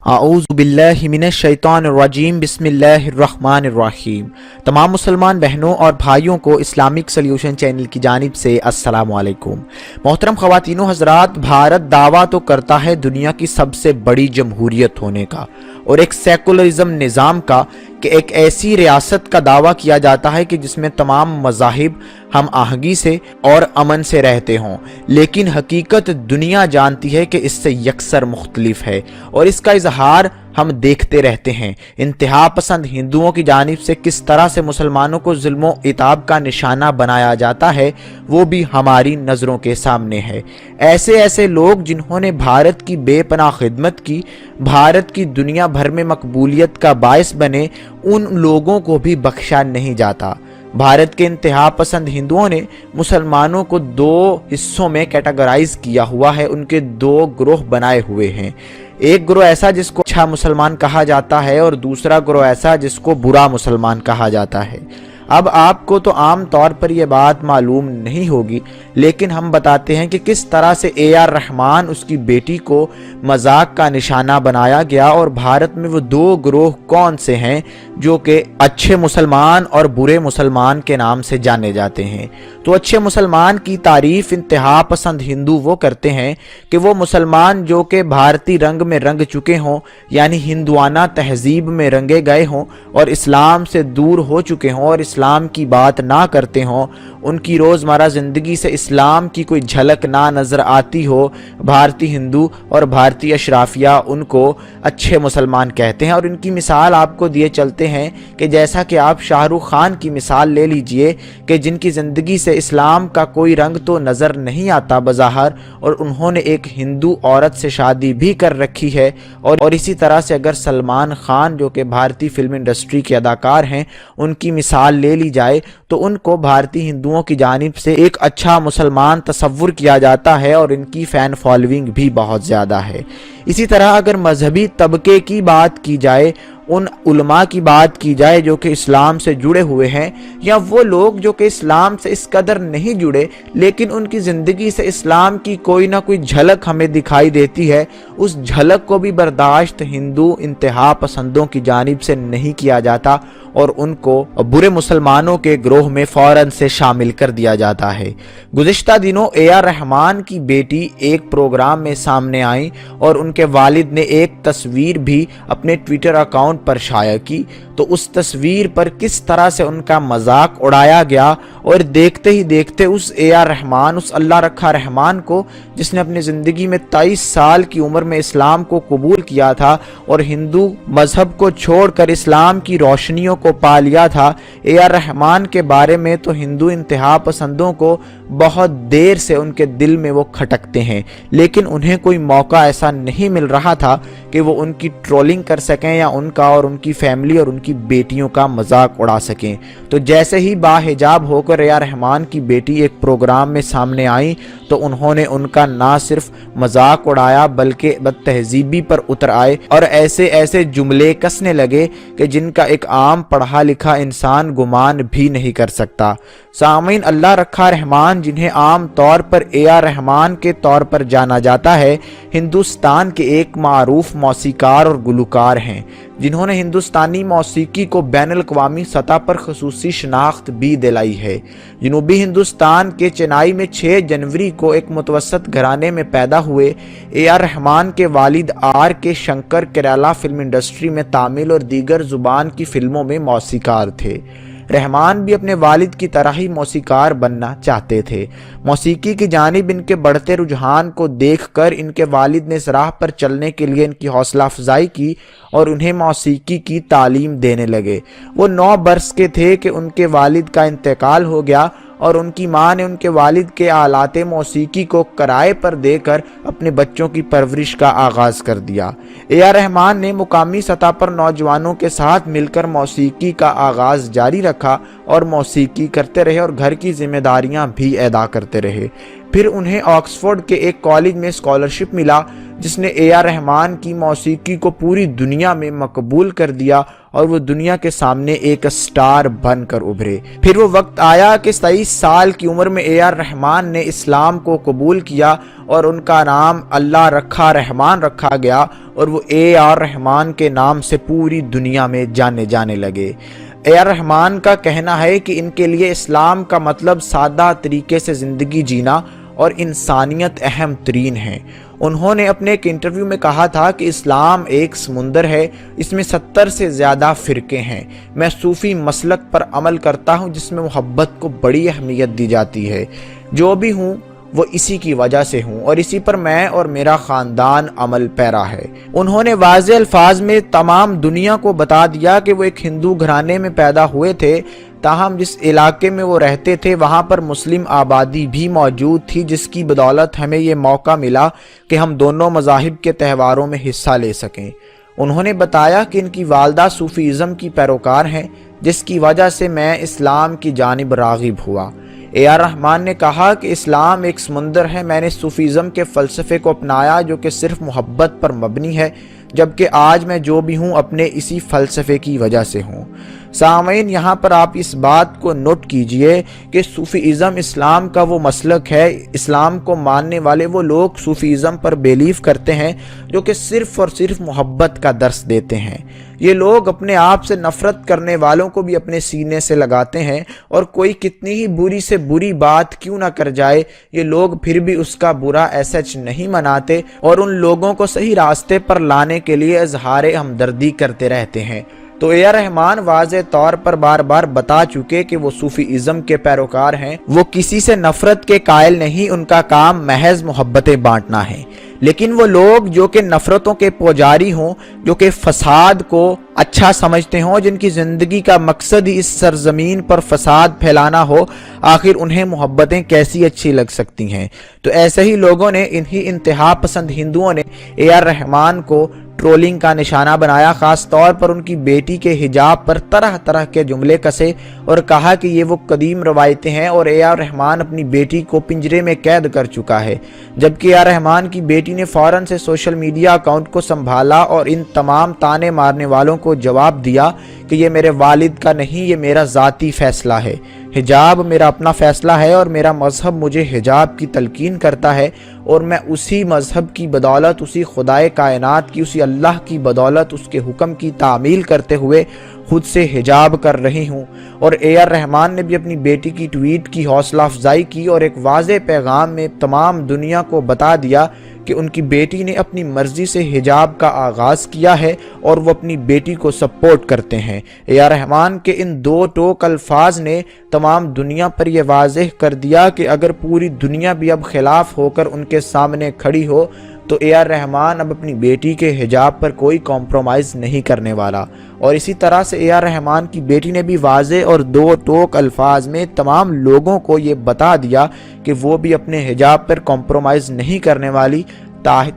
اعوذ باللہ من الشیطان الرجیم بسم اللہ الرحمن الرحیم۔ تمام مسلمان بہنوں اور بھائیوں کو اسلامک سلیوشن چینل کی جانب سے السلام علیکم۔ محترم خواتین و حضرات، بھارت دعویٰ تو کرتا ہے دنیا کی سب سے بڑی جمہوریت ہونے کا اور ایک سیکولرزم نظام کا، کہ ایک ایسی ریاست کا دعویٰ کیا جاتا ہے کہ جس میں تمام مذاہب ہم آہنگی سے اور امن سے رہتے ہوں، لیکن حقیقت دنیا جانتی ہے کہ اس سے یکسر مختلف ہے اور اس کا اظہار ہم دیکھتے رہتے ہیں۔ انتہا پسند ہندوؤں کی جانب سے کس طرح سے مسلمانوں کو ظلم و عتاب کا نشانہ بنایا جاتا ہے وہ بھی ہماری نظروں کے سامنے ہے۔ ایسے لوگ جنہوں نے بھارت کی بے پناہ خدمت کی، بھارت کی دنیا بھر میں مقبولیت کا باعث بنے، ان لوگوں کو بھی بخشا نہیں جاتا۔ بھارت کے انتہا پسند ہندوؤں نے مسلمانوں کو دو حصوں میں کیٹاگرائز کیا ہوا ہے، ان کے دو گروہ بنائے ہوئے ہیں۔ ایک گروہ ایسا جس کو اچھا مسلمان کہا جاتا ہے اور دوسرا گروہ ایسا جس کو برا مسلمان کہا جاتا ہے۔ اب آپ کو تو عام طور پر یہ بات معلوم نہیں ہوگی، لیکن ہم بتاتے ہیں کہ کس طرح سے رحمان اس کی بیٹی کو مذاق کا نشانہ بنایا گیا، اور بھارت میں وہ دو گروہ کون سے ہیں جو کہ اچھے مسلمان اور برے مسلمان کے نام سے جانے جاتے ہیں۔ تو اچھے مسلمان کی تعریف انتہا پسند ہندو وہ کرتے ہیں کہ وہ مسلمان جو کہ بھارتی رنگ میں رنگ چکے ہوں، یعنی ہندوانہ تہذیب میں رنگے گئے ہوں اور اسلام سے دور ہو چکے ہوں اور اسلام کی بات نہ کرتے ہوں، ان کی روزمرہ زندگی سے اسلام کی کوئی جھلک نہ نظر آتی ہو، بھارتی ہندو اور بھارتی اشرافیہ ان کو اچھے مسلمان کہتے ہیں۔ اور ان کی مثال آپ کو دیے چلتے ہیں کہ جیسا کہ آپ شاہ رخ خان کی مثال لے لیجئے کہ جن کی زندگی سے اسلام کا کوئی رنگ تو نظر نہیں آتا بظاہر، اور انہوں نے ایک ہندو عورت سے شادی بھی کر رکھی ہے، اور اسی طرح سے اگر سلمان خان جو کہ بھارتی فلم انڈسٹری کے اداکار ہیں ان کی مثال لے لی جائے تو ان کو بھارتی ہندوؤں کی جانب سے ایک اچھا مسلمان تصور کیا جاتا ہے اور ان کی فین فالوئنگ بھی بہت زیادہ ہے۔ اسی طرح اگر مذہبی طبقے کی بات کی جائے، ان علماء کی بات کی جائے جو کہ اسلام سے جڑے ہوئے ہیں، یا وہ لوگ جو کہ اسلام سے اس قدر نہیں جڑے لیکن ان کی زندگی سے اسلام کی کوئی نہ کوئی جھلک ہمیں دکھائی دیتی ہے، اس جھلک کو بھی برداشت ہندو انتہا پسندوں کی جانب سے نہیں کیا جاتا اور ان کو برے مسلمانوں کے گروہ میں فوراً سے شامل کر دیا جاتا ہے۔ گزشتہ دنوں رحمان کی بیٹی ایک پروگرام میں سامنے آئیں اور ان کے والد نے ایک تصویر بھی اپنے ٹویٹر اکاؤنٹ پر شائع کی، تو اس تصویر پر کس طرح سے ان کا مذاق اڑایا گیا، اور دیکھتے ہی دیکھتے اس رحمان، اس اللہ رکھا رحمان کو جس نے اپنی زندگی میں 23 سال کی عمر میں اسلام کو قبول کیا تھا اور ہندو مذہب کو چھوڑ کر اسلام کی روشنیوں کو پا لیا تھا، رحمان کے بارے میں تو ہندو انتہا پسندوں کو بہت دیر سے ان کے دل میں وہ کھٹکتے ہیں، لیکن انہیں کوئی موقع ایسا نہیں مل رہا تھا کہ وہ ان کی ٹرولنگ کر سکیں یا ان کا اور ان کی فیملی اور ان کی بیٹیوں کا مذاق اڑا سکیں۔ تو جیسے ہی باحجاب ہو کر رحمان کی بیٹی ایک پروگرام میں سامنے آئیں تو انہوں نے ان کا نہ صرف مذاق اڑایا بلکہ بد تہذیبی پر اتر آئے اور ایسے جملے کسنے لگے کہ جن کا ایک عام پڑھا لکھا انسان گمان بھی نہیں کر سکتا۔ سامعین، اللہ رکھا رحمان جنہیں عام طور پر رحمان کے طور پر جانا جاتا ہے، ہندوستان کے ایک معروف موسیقار اور گلوکار ہیں جنہوں نے ہندوستانی موسیقی کو بین الاقوامی سطح پر خصوصی شناخت بھی دلائی ہے۔ جنوبی ہندوستان کے چنائی میں 6 جنوری کو ایک متوسط گھرانے میں پیدا ہوئے رحمان کے والد کے شنکر کیرالا فلم انڈسٹری میں تامل اور دیگر زبان کی فلموں میں موسیقار تھے۔ رحمان بھی اپنے والد کی طرح ہی موسیقار بننا چاہتے تھے۔ موسیقی کی جانب ان کے بڑھتے رجحان کو دیکھ کر ان کے والد نے اس راہ پر چلنے کے لیے ان کی حوصلہ افزائی کی اور انہیں موسیقی کی تعلیم دینے لگے۔ وہ 9 برس کے تھے کہ ان کے والد کا انتقال ہو گیا اور ان کی ماں نے ان کے والد کے آلات موسیقی کو کرائے پر دے کر اپنے بچوں کی پرورش کا آغاز کر دیا۔ رحمان نے مقامی سطح پر نوجوانوں کے ساتھ مل کر موسیقی کا آغاز جاری رکھا اور موسیقی کرتے رہے اور گھر کی ذمہ داریاں بھی ادا کرتے رہے۔ پھر انہیں آکسفورڈ کے ایک کالج میں اسکالرشپ ملا جس نے اے آر رحمان کی موسیقی کو پوری دنیا میں مقبول کر دیا اور وہ دنیا کے سامنے ایک سٹار بن کر ابھرے۔ پھر وہ وقت آیا کہ 23 سال کی عمر میں اے آر رحمان نے اسلام کو قبول کیا اور ان کا نام اللہ رکھا رحمان رکھا گیا اور وہ اے آر رحمان کے نام سے پوری دنیا میں جانے جانے لگے۔ اے آر رحمان کا کہنا ہے کہ ان کے لیے اسلام کا مطلب سادہ طریقے سے زندگی جینا اور انسانیت اہم ترین ہے۔ انہوں نے اپنے ایک انٹرویو میں کہا تھا کہ اسلام ایک سمندر ہے، اس میں 70 سے زیادہ فرقے ہیں۔ میں صوفی مسلک پر عمل کرتا ہوں جس میں محبت کو بڑی اہمیت دی جاتی ہے۔ جو بھی ہوں وہ اسی کی وجہ سے ہوں اور اسی پر میں اور میرا خاندان عمل پیرا ہے۔ انہوں نے واضح الفاظ میں تمام دنیا کو بتا دیا کہ وہ ایک ہندو گھرانے میں پیدا ہوئے تھے، تاہم جس علاقے میں وہ رہتے تھے وہاں پر مسلم آبادی بھی موجود تھی، جس کی بدولت ہمیں یہ موقع ملا کہ ہم دونوں مذاہب کے تہواروں میں حصہ لے سکیں۔ انہوں نے بتایا کہ ان کی والدہ صوفیزم کی پیروکار ہیں، جس کی وجہ سے میں اسلام کی جانب راغب ہوا۔ اے آر رحمان نے کہا کہ اسلام ایک سمندر ہے، میں نے صوفیزم کے فلسفے کو اپنایا جو کہ صرف محبت پر مبنی ہے، جبکہ آج میں جو بھی ہوں اپنے اسی فلسفے کی وجہ سے ہوں۔ سامعین، یہاں پر آپ اس بات کو نوٹ کیجئے کہ صوفیزم اسلام کا وہ مسلک ہے۔ اسلام کو ماننے والے وہ لوگ صوفیزم پر بیلیف کرتے ہیں جو کہ صرف اور صرف محبت کا درس دیتے ہیں۔ یہ لوگ اپنے آپ سے نفرت کرنے والوں کو بھی اپنے سینے سے لگاتے ہیں اور کوئی کتنی ہی بری سے بری بات کیوں نہ کر جائے، یہ لوگ پھر بھی اس کا برا ایسج نہیں مناتے اور ان لوگوں کو صحیح راستے پر لانے کے لیے اظہار ہمدردی کرتے رہتے ہیں۔ تو اے آر رحمان واضح طور پر بار بار بتا چکے کہ وہ صوفیزم کے پیروکار ہیں، وہ کسی سے نفرت کے قائل نہیں، ان کا کام محض محبتیں بانٹنا ہے۔ لیکن وہ لوگ جو کہ نفرتوں کے پجاری ہوں، جو کہ فساد کو اچھا سمجھتے ہوں، جن کی زندگی کا مقصد ہی اس سرزمین پر فساد پھیلانا ہو، آخر انہیں محبتیں کیسی اچھی لگ سکتی ہیں؟ تو ایسے ہی لوگوں نے، انہی انتہا پسند ہندوؤں نے اے آر رحمان کو ٹرولنگ کا نشانہ بنایا، خاص طور پر ان کی بیٹی کے حجاب پر طرح طرح کے جملے کسے اور کہا کہ یہ وہ قدیم روایتیں ہیں اور اے آر رحمان اپنی بیٹی کو پنجرے میں قید کر چکا ہے۔ جبکہ اے آر رحمان کی بیٹی نے فوراً سے سوشل میڈیا اکاؤنٹ کو سنبھالا اور ان تمام تانے مارنے والوں کو جواب دیا کہ یہ میرے والد کا نہیں، یہ میرا ذاتی فیصلہ ہے۔ حجاب میرا اپنا فیصلہ ہے اور میرا مذہب مجھے حجاب کی تلقین کرتا ہے اور میں اسی مذہب کی بدولت، اسی خدائے کائنات کی، اسی اللہ کی بدولت اس کے حکم کی تعمیل کرتے ہوئے خود سے حجاب کر رہی ہوں۔ اور اے آر رحمان نے بھی اپنی بیٹی کی ٹویٹ کی حوصلہ افزائی کی اور ایک واضح پیغام میں تمام دنیا کو بتا دیا کہ ان کی بیٹی نے اپنی مرضی سے حجاب کا آغاز کیا ہے اور وہ اپنی بیٹی کو سپورٹ کرتے ہیں۔ اے آر رحمان کے ان دو ٹوک الفاظ نے تمام دنیا پر یہ واضح کر دیا کہ اگر پوری دنیا بھی اب خلاف ہو کر ان کے سامنے کھڑی ہو تو اے آر رحمان اب اپنی بیٹی کے حجاب پر کوئی کمپرومائز نہیں کرنے والا۔ اور اسی طرح سے اے آر رحمان کی بیٹی نے بھی واضح اور دو ٹوک الفاظ میں تمام لوگوں کو یہ بتا دیا کہ وہ بھی اپنے حجاب پر کمپرومائز نہیں کرنے والی،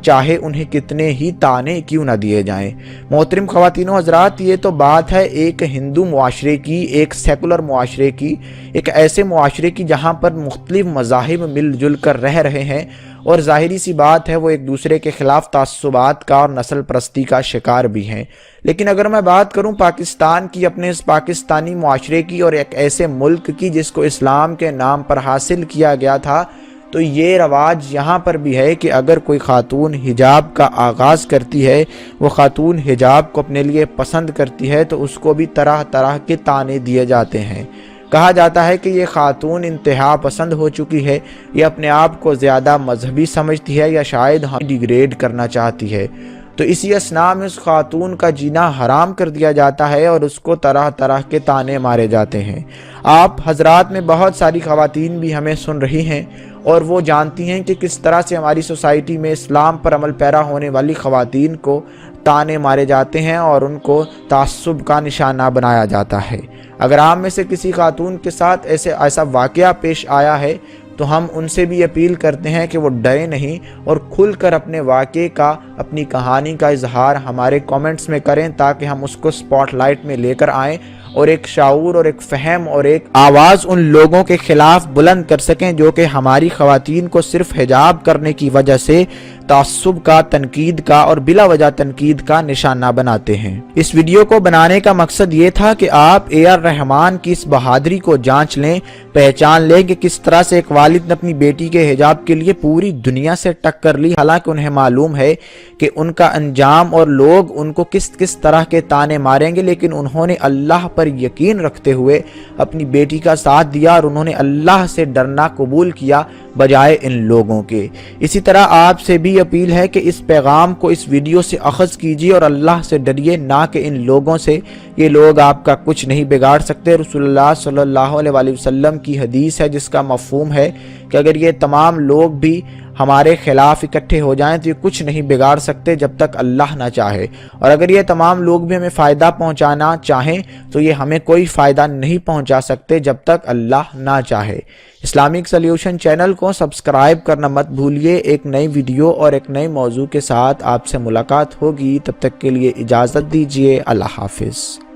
چاہے انہیں کتنے ہی تانے کیوں نہ دیے جائیں۔ محترم خواتین و حضرات، یہ تو بات ہے ایک ہندو معاشرے کی، ایک سیکولر معاشرے کی، ایک ایسے معاشرے کی جہاں پر مختلف مذاہب مل جل کر رہ رہے ہیں اور ظاہری سی بات ہے وہ ایک دوسرے کے خلاف تعصبات کا اور نسل پرستی کا شکار بھی ہیں۔ لیکن اگر میں بات کروں پاکستان کی، اپنے اس پاکستانی معاشرے کی اور ایک ایسے ملک کی جس کو اسلام کے نام پر حاصل کیا گیا تھا، تو یہ رواج یہاں پر بھی ہے کہ اگر کوئی خاتون حجاب کا آغاز کرتی ہے، وہ خاتون حجاب کو اپنے لیے پسند کرتی ہے، تو اس کو بھی طرح طرح کے تانے دیے جاتے ہیں۔ کہا جاتا ہے کہ یہ خاتون انتہا پسند ہو چکی ہے، یہ اپنے آپ کو زیادہ مذہبی سمجھتی ہے یا شاید ڈیگریڈ کرنا چاہتی ہے۔ تو اسی اثناء میں اس خاتون کا جینا حرام کر دیا جاتا ہے اور اس کو طرح طرح کے تانے مارے جاتے ہیں۔ آپ حضرات میں بہت ساری خواتین بھی ہمیں سن رہی ہیں اور وہ جانتی ہیں کہ کس طرح سے ہماری سوسائٹی میں اسلام پر عمل پیرا ہونے والی خواتین کو تانے مارے جاتے ہیں اور ان کو تعصب کا نشانہ بنایا جاتا ہے۔ اگر آپ میں سے کسی خاتون کے ساتھ ایسا واقعہ پیش آیا ہے تو ہم ان سے بھی اپیل کرتے ہیں کہ وہ ڈرے نہیں اور کھل کر اپنے واقعے کا، اپنی کہانی کا اظہار ہمارے کامنٹس میں کریں تاکہ ہم اس کو سپاٹ لائٹ میں لے کر آئیں اور ایک شعور اور ایک فہم اور ایک آواز ان لوگوں کے خلاف بلند کر سکیں جو کہ ہماری خواتین کو صرف حجاب کرنے کی وجہ سے تعصب کا، تنقید کا اور بلا وجہ تنقید کا نشانہ بناتے ہیں۔ اس ویڈیو کو بنانے کا مقصد یہ تھا کہ آپ رحمان کی اس بہادری کو جانچ لیں، پہچان لیں کہ کس طرح سے ایک والد نے اپنی بیٹی کے حجاب کے لیے پوری دنیا سے ٹکر لی، حالانکہ انہیں معلوم ہے کہ ان کا انجام اور لوگ ان کو کس طرح کے تانے ماریں گے، لیکن انہوں نے اللہ پر یقین رکھتے ہوئے اپنی بیٹی کا ساتھ دیا اور انہوں نے اللہ سے ڈرنا قبول کیا بجائے ان لوگوں کے۔ اسی طرح آپ سے بھی اپیل ہے کہ اس پیغام کو اس ویڈیو سے اخذ کیجیے اور اللہ سے ڈریے، نہ کہ ان لوگوں سے۔ یہ لوگ آپ کا کچھ نہیں بگاڑ سکتے۔ رسول اللہ صلی اللہ علیہ وآلہ وسلم کی حدیث ہے جس کا مفہوم ہے کہ اگر یہ تمام لوگ بھی ہمارے خلاف اکٹھے ہو جائیں تو یہ کچھ نہیں بگاڑ سکتے جب تک اللہ نہ چاہے، اور اگر یہ تمام لوگ بھی ہمیں فائدہ پہنچانا چاہیں تو یہ ہمیں کوئی فائدہ نہیں پہنچا سکتے جب تک اللہ نہ چاہے۔ اسلامک سلیوشن چینل کو سبسکرائب کرنا مت بھولیے۔ ایک نئی ویڈیو اور ایک نئی موضوع کے ساتھ آپ سے ملاقات ہوگی، تب تک کے لیے اجازت دیجیے۔ اللہ حافظ۔